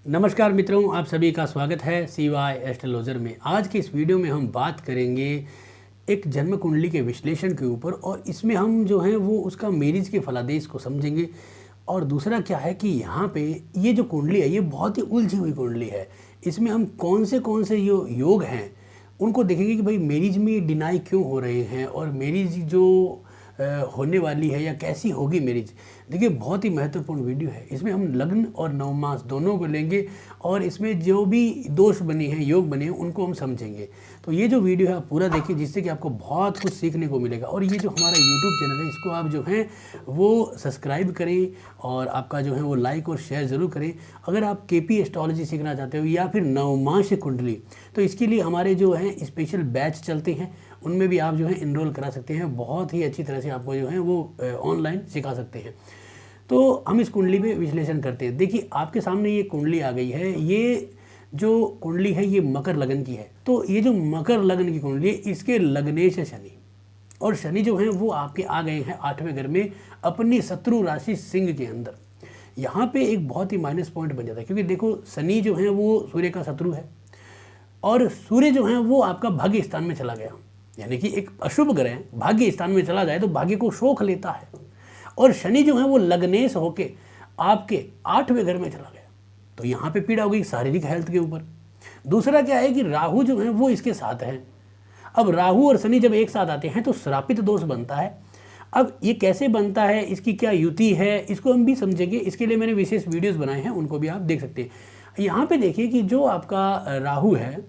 नमस्कार मित्रों, आप सभी का स्वागत है CY एस्ट्रोलॉजर में। आज की इस वीडियो में हम बात करेंगे एक जन्म कुंडली के विश्लेषण के ऊपर और इसमें हम जो है वो उसका मेरिज के फलादेश को समझेंगे। और दूसरा क्या है कि यहाँ पे ये जो कुंडली है ये बहुत ही उलझी हुई कुंडली है। इसमें हम कौन से जो योग हैं उनको देखेंगे कि भाई मेरिज में डिनाई क्यों हो रहे हैं और मेरिज जो होने वाली है या कैसी होगी मेरिज। देखिए, बहुत ही महत्वपूर्ण वीडियो है। इसमें हम लग्न और नवमास दोनों को लेंगे और इसमें जो भी दोष बने हैं, योग बने हैं, उनको हम समझेंगे। तो ये जो वीडियो है आप पूरा देखिए, जिससे कि आपको बहुत कुछ सीखने को मिलेगा। और ये जो हमारा यूट्यूब चैनल है इसको आप जो हैं वो सब्सक्राइब करें और आपका जो है वो लाइक और शेयर ज़रूर करें। अगर आप KP एस्ट्रोलॉजी सीखना चाहते हो या फिर नवमास कुंडली, तो इसके लिए हमारे जो हैं स्पेशल बैच चलते हैं, उनमें भी आप जो है इनरोल करा सकते हैं। बहुत ही अच्छी तरह से आपको जो है वो ऑनलाइन सिखा सकते हैं। तो हम इस कुंडली में विश्लेषण करते हैं। देखिए, आपके सामने ये कुंडली आ गई है। ये जो कुंडली है ये मकर लगन की है। तो ये जो मकर लगन की कुंडली है इसके लग्नेश है शनि, और शनि जो है वो आपके आ गए हैं 8वें घर में अपनी शत्रु राशि सिंह के अंदर। यहाँ पे एक बहुत ही माइनस पॉइंट बन जाता है, क्योंकि देखो शनि जो है वो सूर्य का शत्रु है और सूर्य जो है वो आपका भाग्य स्थान में चला गया। यानी कि एक अशुभ ग्रह भाग्य स्थान में चला जाए तो भाग्य को शोक लेता है। और शनि जो है वो लग्नेश होके आपके 8वें घर में चला गया, तो यहाँ पे पीड़ा हो गई शारीरिक हेल्थ के ऊपर। दूसरा क्या है कि राहु जो है वो इसके साथ है। अब राहु और शनि जब एक साथ आते हैं तो श्रापित दोष बनता है। अब ये कैसे बनता है, इसकी क्या युति है, इसको हम भी समझेंगे। इसके लिए मैंने विशेष वीडियोस बनाए हैं, उनको भी आप देख सकते हैं। यहाँ पे देखिए कि जो आपका राहु है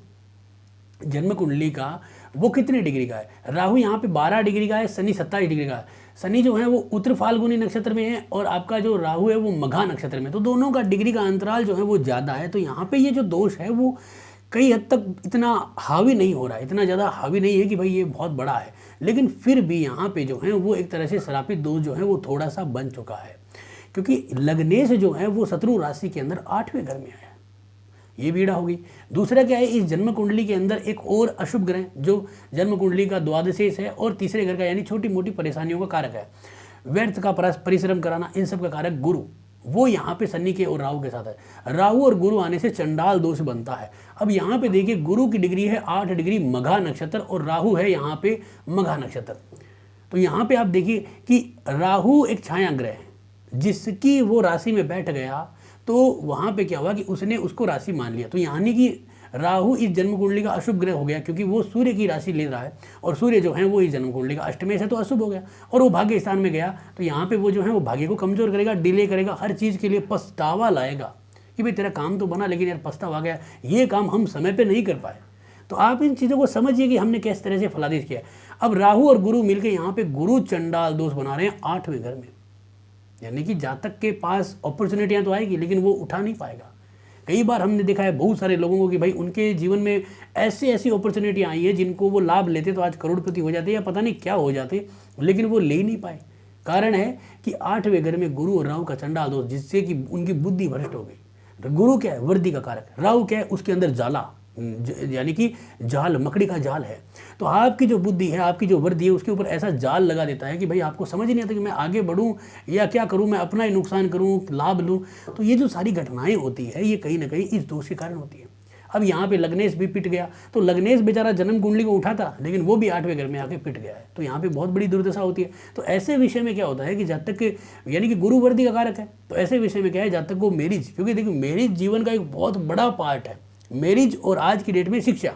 जन्म कुंडली का, वो कितने डिग्री का है। राहु यहाँ पे 12 डिग्री का है, शनि 27 डिग्री का है। शनि जो है वो उत्तर फाल्गुनी नक्षत्र में है और आपका जो राहु है वो मघा नक्षत्र में, तो दोनों का डिग्री का अंतराल जो है वो ज़्यादा है। तो यहाँ पे ये जो दोष है वो कई हद तक इतना हावी नहीं हो रहा है, इतना ज़्यादा हावी नहीं है कि भाई ये बहुत बड़ा है, लेकिन फिर भी यहाँ पे जो है वो एक तरह से श्रापित दोष जो है वो थोड़ा सा बन चुका है, क्योंकि लग्नेश जो है वो शत्रु राशि के अंदर 8वें घर में आया। ये पीड़ा होगी। दूसरा क्या है, इस जन्म कुंडली के अंदर एक और अशुभ ग्रह जो जन्म कुंडली का द्वादशेष है और तीसरे घर का, यानी छोटी मोटी परेशानियों का कारक है, व्यर्थ का परिश्रम कराना, इन सब का कारक गुरु, वो यहाँ पे शनि के और राहु के साथ है। राहु और गुरु आने से चंडाल दोष बनता है। अब यहाँ पे देखिए, गुरु की डिग्री है 8 डिग्री मघा नक्षत्र और राहु है यहाँ पे मघा नक्षत्र। तो यहाँ पे आप देखिए कि राहु एक छाया ग्रह है, जिसकी वो राशि में बैठ गया तो वहाँ पे क्या हुआ कि उसने उसको राशि मान लिया। तो यानी कि राहु इस जन्म कुंडली का अशुभ ग्रह हो गया, क्योंकि वो सूर्य की राशि ले रहा है और सूर्य जो है वो इस जन्म कुंडली का अष्टमेश है, तो अशुभ हो गया और वो भाग्य स्थान में गया। तो यहाँ पे वो जो है वो भाग्य को कमजोर करेगा, डिले करेगा, हर चीज़ के लिए पछतावा लाएगा कि भाई तेरा काम तो बना लेकिन यार पछतावा गया, ये काम हम समय पर नहीं कर पाए। तो आप इन चीज़ों को समझिए कि हमने किस तरह से फलादेश किया। अब राहु और गुरु मिलकर यहाँ पे गुरु चंडाल दोष बना रहे हैं 8वें घर में, यानी कि जातक के पास अपॉर्चुनिटियां तो आएगी लेकिन वो उठा नहीं पाएगा। कई बार हमने देखा है बहुत सारे लोगों को कि भाई उनके जीवन में ऐसी अपॉर्चुनिटी आई है जिनको वो लाभ लेते तो आज करोड़पति हो जाते या पता नहीं क्या हो जाते, लेकिन वो ले नहीं पाए। कारण है कि 8वें घर में गुरु और राहु का चंडाल दोष, जिससे कि उनकी बुद्धि भ्रष्ट हो गई। तो गुरु क्या है, वर्दी का कारक, राहु क्या है, उसके अंदर जाला, यानी कि जाल, मकड़ी का जाल है। तो आपकी जो बुद्धि है, आपकी जो वर्दी है, उसके ऊपर ऐसा जाल लगा देता है कि भाई आपको समझ नहीं आता कि मैं आगे बढ़ूं या क्या करूं, मैं अपना ही नुकसान करूं, लाभ लूं। तो ये जो सारी घटनाएं होती है ये कहीं ना कहीं इस दोष के कारण होती है। अब यहाँ पे लग्नेश भी पिट गया, तो लग्नेश बेचारा जन्म कुंडली को उठा था लेकिन वो भी 8वें घर में आके पिट गया है, तो यहाँ पे बहुत बड़ी दुर्दशा होती है। तो ऐसे विषय में क्या होता है कि जब तक यानी कि गुरु वर्दी का कारक है, तो ऐसे विषय में क्या है, जब तक वो मैरिज, क्योंकि देखिए मैरिज जीवन का एक बहुत बड़ा पार्ट है। मैरिज और आज की डेट में शिक्षा,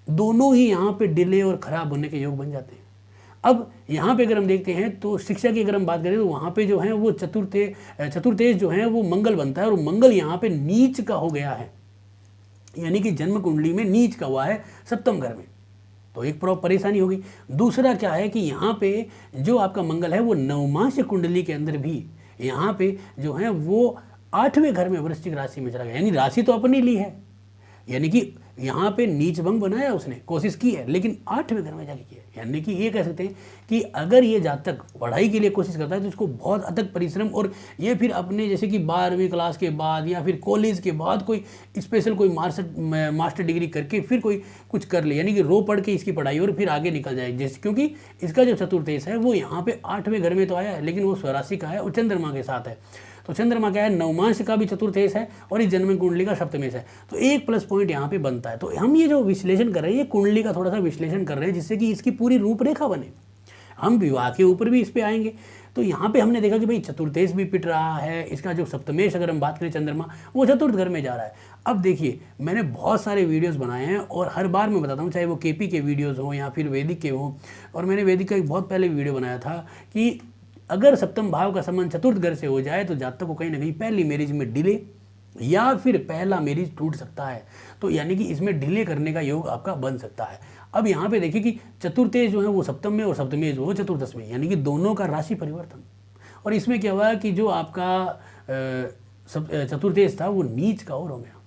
दोनों ही यहाँ पे डिले और खराब होने के योग बन जाते हैं। अब यहाँ पे अगर हम देखते हैं तो शिक्षा की अगर हम बात करें तो वहाँ पे जो है वो चतुर्तेज जो है वो मंगल बनता है और मंगल यहाँ पे नीच का हो गया है, यानी कि जन्म कुंडली में नीच का हुआ है 7वें घर में, तो एक परेशानी होगी। दूसरा क्या है कि यहाँ पे जो आपका मंगल है वो नवमास कुंडली के अंदर भी यहाँ पे जो है वो 8वें घर में वृश्चिक राशि में चला गया, यानी राशि तो अपनी ली है, यानी कि यहाँ पे नीच भंग बनाया, उसने कोशिश की है लेकिन 8वें घर में जाके किया। यानी कि ये कह सकते हैं कि अगर ये जातक पढ़ाई के लिए कोशिश करता है तो इसको बहुत अथक परिश्रम, और ये फिर अपने जैसे कि 12वीं क्लास के बाद या फिर कॉलेज के बाद कोई स्पेशल कोई मास्टर डिग्री करके फिर कोई कुछ कर ले, यानी कि रो पढ़ के इसकी पढ़ाई और फिर आगे निकल जाए। जैसे क्योंकि इसका जो चतुर्देश है वो यहाँ पे 8वें घर में तो आया है लेकिन वो स्वराशि का है और चंद्रमा के साथ है। तो चंद्रमा क्या है, नवमांश का भी चतुर्थेश है और इस जन्म कुंडली का सप्तमेश है, तो एक प्लस पॉइंट यहाँ पे बनता है। तो हम ये जो विश्लेषण कर रहे हैं, ये कुंडली का थोड़ा सा विश्लेषण कर रहे हैं जिससे कि इसकी पूरी रूपरेखा बने। हम विवाह के ऊपर भी इस पे आएंगे। तो यहाँ पे हमने देखा कि भाई चतुर्थेश भी पिट रहा है, इसका जो सप्तमेश अगर हम बात करें चंद्रमा, वो चतुर्थ घर में जा रहा है। अब देखिए, मैंने बहुत सारे वीडियोस बनाए हैं और हर बार मैं बताता हूँ, चाहे वो केपी के वीडियोस हो या फिर वैदिक के हो, और मैंने वैदिक का एक बहुत पहले वीडियो बनाया था कि अगर सप्तम भाव का संबंध चतुर्थ घर से हो जाए तो जातक को कहीं ना कहीं पहली मैरिज में डिले या फिर पहला मैरिज टूट सकता है। तो यानी कि इसमें डिले करने का योग आपका बन सकता है। अब यहाँ पे देखिए कि चतुर्थेश जो है वो सप्तम में और सप्तमेश जो है चतुर्दश में, यानी कि दोनों का राशि परिवर्तन। और इसमें क्या हुआ कि जो आपका चतुर्थेश था वो नीच का और हो गया,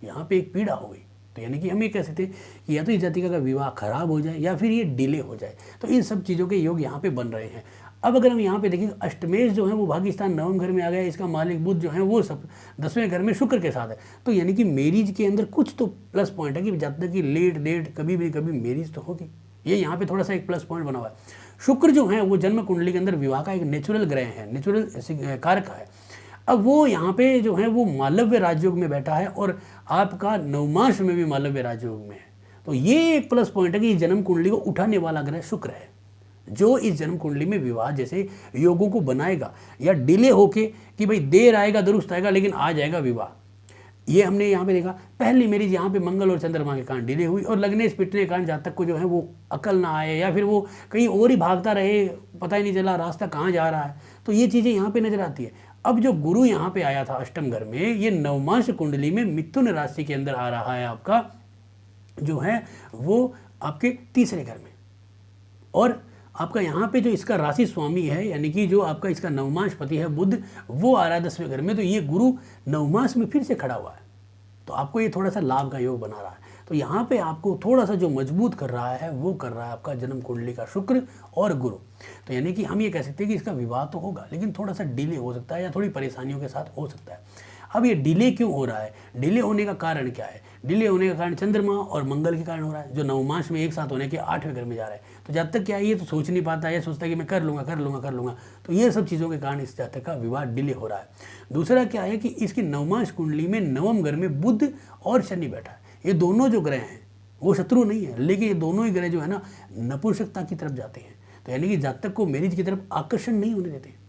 यहाँ पे एक पीड़ा हो गई। तो यानी कि हम ये कह सकते हैं कि या तो इस जातिका का विवाह खराब हो जाए या फिर ये डिले हो जाए। तो इन सब चीज़ों के योग यहाँ पे बन रहे हैं। अब अगर हम यहाँ पे देखें, अष्टमेश जो है वो भाग्यस्थान नवम घर में आ गया, इसका मालिक बुध जो है वो सब 10वें घर में शुक्र के साथ है। तो यानी कि मैरिज के अंदर कुछ तो प्लस पॉइंट है कि जब तक कि लेट डेट कभी भी कभी मैरिज तो होगी, ये यहाँ पे थोड़ा सा एक प्लस पॉइंट बना हुआ है। शुक्र जो है वो जन्म कुंडली के अंदर विवाह का एक नेचुरल ग्रह है, नेचुरल कारक है। अब वो यहाँ पे जो है वो मालव्य राजयोग में बैठा है और आपका नवमांश में भी मालव्य राजयोग में है। तो ये एक प्लस पॉइंट है कि जन्म कुंडली को उठाने वाला ग्रह शुक्र है, जो इस जन्म कुंडली में विवाह जैसे योगों को बनाएगा, या डिले होके कि भाई देर आएगा दुरुस्त आएगा लेकिन आ जाएगा विवाह। ये हमने यहाँ पे देखा, पहली मैरिज यहाँ पे मंगल और चंद्रमा के कारण डिले हुई और लग्नेश पिटने के कारण जातक को जो है वो अकल ना आए या फिर वो कहीं और ही भागता रहे, पता ही नहीं चला रास्ता कहाँ जा रहा है। तो ये चीज़ें यहाँ पे नजर आती है। अब जो गुरु यहाँ पे आया था अष्टम घर में, ये नवमांश कुंडली में मिथुन राशि के अंदर आ रहा है, आपका जो है वो आपके तीसरे घर में, और आपका यहाँ पे जो इसका राशि स्वामी है यानी कि जो आपका इसका नवमांश पति है बुध, वो आ रहा है 10वें घर में। तो ये गुरु नवमांश में फिर से खड़ा हुआ है, तो आपको ये थोड़ा सा लाभ का योग बना रहा है। तो यहाँ पे आपको थोड़ा सा जो मजबूत कर रहा है वो कर रहा है आपका जन्म कुंडली का शुक्र और गुरु। तो यानी कि हम ये कह सकते हैं कि इसका विवाह तो होगा लेकिन थोड़ा सा डिले हो सकता है या थोड़ी परेशानियों के साथ हो सकता है। अब ये डिले क्यों हो रहा है, डिले होने का कारण क्या है? डिले होने का कारण चंद्रमा और मंगल के कारण हो रहा है, जो नवमांश में एक साथ होने के 8वें घर में जा रहा है। तो जब तक क्या है, ये तो सोच नहीं पाता, ये सोचता है कि मैं कर लूँगा। तो ये सब चीज़ों के कारण इस जातक का विवाह डिले हो रहा है। दूसरा क्या है कि इसकी नवमांश कुंडली में नवम घर में बुध और शनि बैठा है। ये दोनों जो ग्रह हैं वो शत्रु नहीं है, लेकिन ये दोनों ही ग्रह जो है ना नपुंसकता की तरफ जाते हैं। तो यानी कि जातक को मैरिज की तरफ आकर्षण नहीं होने देते।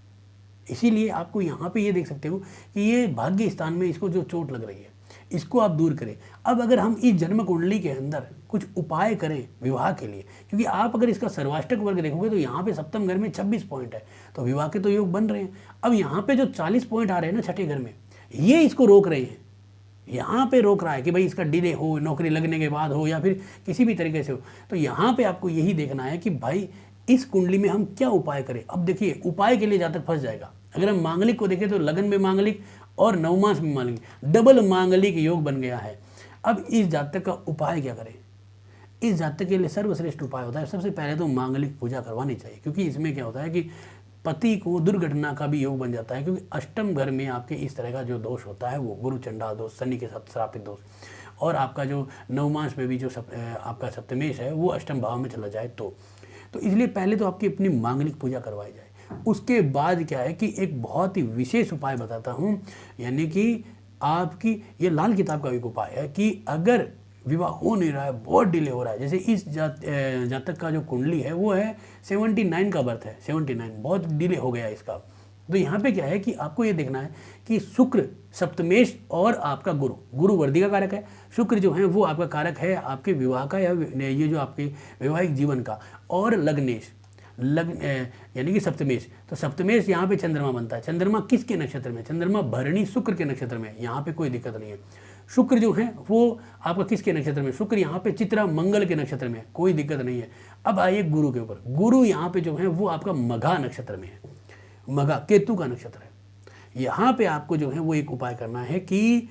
इसीलिए आपको यहाँ पे ये देख सकते हो कि ये भाग्य स्थान में इसको जो चोट लग रही है इसको आप दूर करें। अब अगर हम इस जन्म कुंडली के अंदर कुछ उपाय करें विवाह के लिए, क्योंकि आप अगर इसका सर्वाष्टक वर्ग देखोगे तो यहाँ पे सप्तम घर में 26 पॉइंट है, तो विवाह के तो योग बन रहे हैं। अब यहाँ पे जो 40 पॉइंट आ रहे हैं ना छठे घर में, ये इसको रोक रहे हैं, यहाँ पे रोक रहा है कि भाई इसका डिले हो, नौकरी लगने के बाद हो या फिर किसी भी तरीके से हो। तो यहाँ पे आपको यही देखना है कि भाई इस कुंडली में हम क्या उपाय करें। अब देखिए, उपाय के लिए जातक फंस जाएगा। अगर हम मांगलिक को देखें तो लगन में मांगलिक और नवमांश में मांगलिक, डबल मांगलिक योग बन गया है। अब इस जातक का उपाय क्या करें? इस जातक के लिए सर्वश्रेष्ठ उपाय होता है, सबसे पहले तो मांगलिक पूजा करवानी चाहिए, क्योंकि इसमें क्या होता है कि पति को दुर्घटना का भी योग बन जाता है, क्योंकि अष्टम घर में आपके इस तरह का जो दोष होता है वो गुरु चंडाल दोष, शनि के साथ श्रापित दोष, और आपका जो नवमांश में भी जो आपका सप्तमेश है वो अष्टम भाव में चला जाए तो इसलिए पहले तो आपकी अपनी मांगलिक पूजा करवाई जाए। उसके बाद क्या है कि एक बहुत ही विशेष उपाय बताता हूँ, यानी कि आपकी ये लाल किताब का एक उपाय है कि अगर विवाह हो नहीं रहा है, बहुत डिले हो रहा है, जैसे इस जातक का जो कुंडली है वो है 79 का बर्थ है, 79 बहुत डिले हो गया इसका। तो यहाँ पे क्या है कि आपको ये देखना है कि शुक्र सप्तमेश और आपका गुरु वर्दी का कारक है, शुक्र जो है वो आपका कारक है आपके विवाह का या ये जो आपके वैवाहिक जीवन का, और लग्नेश यानी कि सप्तमेश। तो सप्तमेश यहाँ पे चंद्रमा बनता है। चंद्रमा किसके नक्षत्र में? चंद्रमा भरणी शुक्र के नक्षत्र में, यहाँ पे कोई दिक्कत नहीं है। शुक्र जो है वो आपका किसके नक्षत्र में? शुक्र यहाँ पे चित्रा मंगल के नक्षत्र में, कोई दिक्कत नहीं है। अब आइए गुरु के ऊपर। गुरु यहाँ पे जो है वो आपका मघा नक्षत्र में है, मघा केतु का नक्षत्र है। यहाँ पे आपको जो है वो एक उपाय करना है कि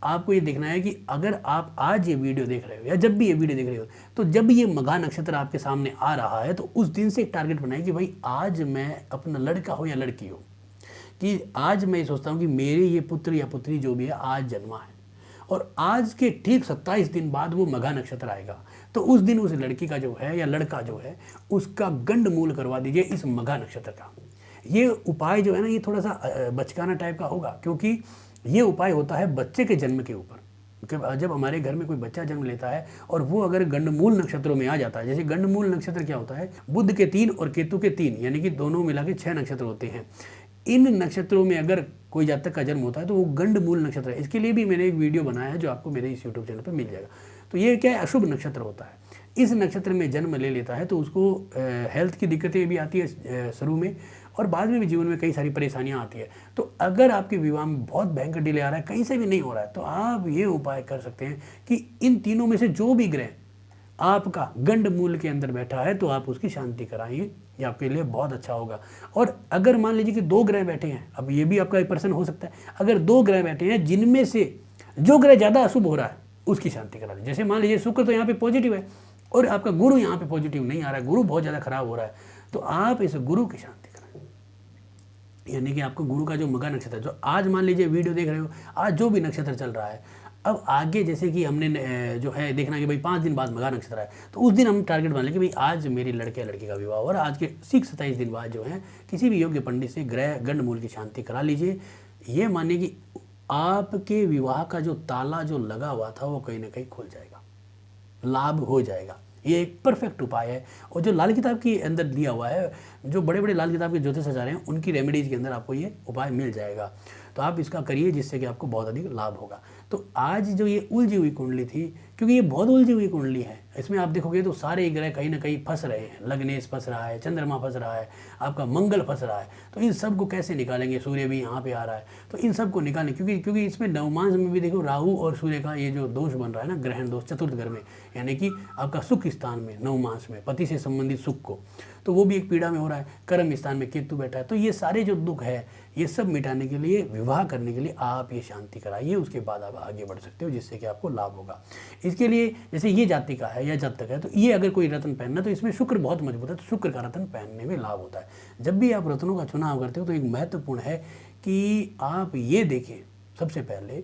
आपको ये देखना है कि अगर आप आज ये वीडियो देख रहे हो या जब भी ये वीडियो देख रहे हो, तो जब ये मघा नक्षत्र आपके सामने आ रहा है तो उस दिन से एक टारगेट बनाए कि भाई आज मैं अपना लड़का हो या लड़की हो, कि आज मैं सोचता हूँ कि मेरे ये पुत्र या पुत्री जो भी है आज जन्मा है, और आज के ठीक 27 दिन बाद वो मघा नक्षत्र आएगा, तो उस दिन उस लड़की का जो है या लड़का जो है उसका गंड मूल करवा दीजिए इस मघा नक्षत्र का। ये उपाय जो है ना, ये थोड़ा सा बचकाना टाइप का होगा, क्योंकि ये उपाय होता है बच्चे के जन्म के ऊपर। जब हमारे घर में कोई बच्चा जन्म लेता है और वो अगर गंडमूल नक्षत्रों में आ जाता है, जैसे गंडमूल नक्षत्र क्या होता है, बुध के 3 और केतु के 3, यानी कि दोनों मिला के 6 नक्षत्र होते हैं। इन नक्षत्रों में अगर कोई जातक का जन्म होता है तो वो गंडमूल नक्षत्र है। इसके लिए भी मैंने एक वीडियो बनाया है जो आपको मेरे इस यूट्यूब चैनल पर मिल जाएगा। तो ये क्या है, अशुभ नक्षत्र होता है। इस नक्षत्र में जन्म ले लेता है तो उसको हेल्थ की दिक्कतें भी आती है शुरू में, और बाद में भी जीवन में कई सारी परेशानियां आती है। तो अगर आपके विवाह में बहुत भयंकर डिले आ रहा है, कहीं से भी नहीं हो रहा है, तो आप ये उपाय कर सकते हैं कि इन तीनों में से जो भी ग्रह आपका गंड मूल के अंदर बैठा है तो आप उसकी शांति कराइए, ये आपके लिए बहुत अच्छा होगा। और अगर मान लीजिए कि 2 ग्रह बैठे हैं, अब ये भी आपका एक पर्सन हो सकता है, अगर 2 ग्रह बैठे हैं जिनमें से जो ग्रह ज़्यादा अशुभ हो रहा है उसकी शांति करा दी। जैसे मान लीजिए शुक्र तो यहाँ पे पॉजिटिव है और आपका गुरु यहाँ पे पॉजिटिव नहीं आ रहा है, गुरु बहुत ज़्यादा खराब हो रहा है, तो आप इस गुरु की शांति कराएं। यानी कि आपको गुरु का जो मगा नक्षत्र, जो आज मान लीजिए वीडियो देख रहे हो, आज जो भी नक्षत्र चल रहा है, अब आगे जैसे कि हमने जो है देखना कि भाई 5 दिन बाद मगा नक्षत्र है, तो उस दिन हम टारगेट मान लें कि भाई आज मेरी लड़के या लड़की का विवाह, और आज के 27 दिन बाद जो है किसी भी योग्य पंडित से ग्रह गंड मूल की शांति करा लीजिए। ये मानिए कि आपके विवाह का जो ताला जो लगा हुआ था वो कहीं ना कहीं खुल जाएगा, लाभ हो जाएगा। ये एक परफेक्ट उपाय है। और जो लाल किताब के अंदर दिया हुआ है, जो बड़े बड़े लाल किताब के ज्योतिषाचार्य हैं, उनकी रेमेडीज़ के अंदर आपको ये उपाय मिल जाएगा। तो आप इसका करिए जिससे कि आपको बहुत अधिक लाभ होगा। तो आज जो ये उलझी हुई कुंडली थी, क्योंकि ये बहुत उलझी हुई कुंडली है, इसमें आप देखोगे तो सारे ग्रह कहीं ना कहीं फंस रहे हैं। लग्नेश फंस रहा है, चंद्रमा फंस रहा है, आपका मंगल फंस रहा है। तो इन सब को कैसे निकालेंगे, सूर्य भी यहाँ पे आ रहा है, तो इन सब को निकालें, क्योंकि इसमें नवमांश में भी देखो राहु और सूर्य का ये जो दोष बन रहा है ना, ग्रहण दोष चतुर्थ घर में, यानी कि आपका सुख स्थान में नवमांश में पति से संबंधित सुख को, तो वो भी एक पीड़ा में हो रहा है। कर्म स्थान में केतु बैठा है। तो ये सारे जो दुख है ये सब मिटाने के लिए, विवाह करने के लिए आप ये शांति कराइए, उसके बाद आप आगे बढ़ सकते हो जिससे कि आपको लाभ होगा। इसके लिए जैसे ये जाति का है या जातक है, तो ये अगर कोई रत्न पहनना, तो इसमें शुक्र बहुत मजबूत है, तो शुक्र का रत्न पहनने में लाभ होता है। जब भी आप रत्नों का चुनाव करते हो तो एक महत्वपूर्ण है कि आप ये देखें सबसे पहले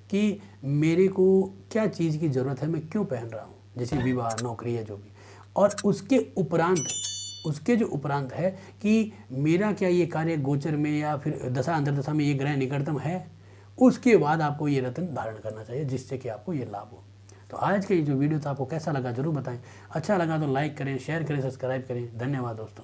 कि मेरे को क्या चीज़ की ज़रूरत है, मैं क्यों पहन रहा हूँ, जैसे विवाह, नौकरी या जो भी, और उसके जो उपरांत है कि मेरा क्या ये कार्य गोचर में या फिर दशा अंतर्दशा में ये ग्रह निकटतम है, उसके बाद आपको ये रत्न धारण करना चाहिए जिससे कि आपको ये लाभ हो। तो आज का ये जो वीडियो था आपको कैसा लगा जरूर बताएं। अच्छा लगा तो लाइक करें, शेयर करें, सब्सक्राइब करें। धन्यवाद दोस्तों।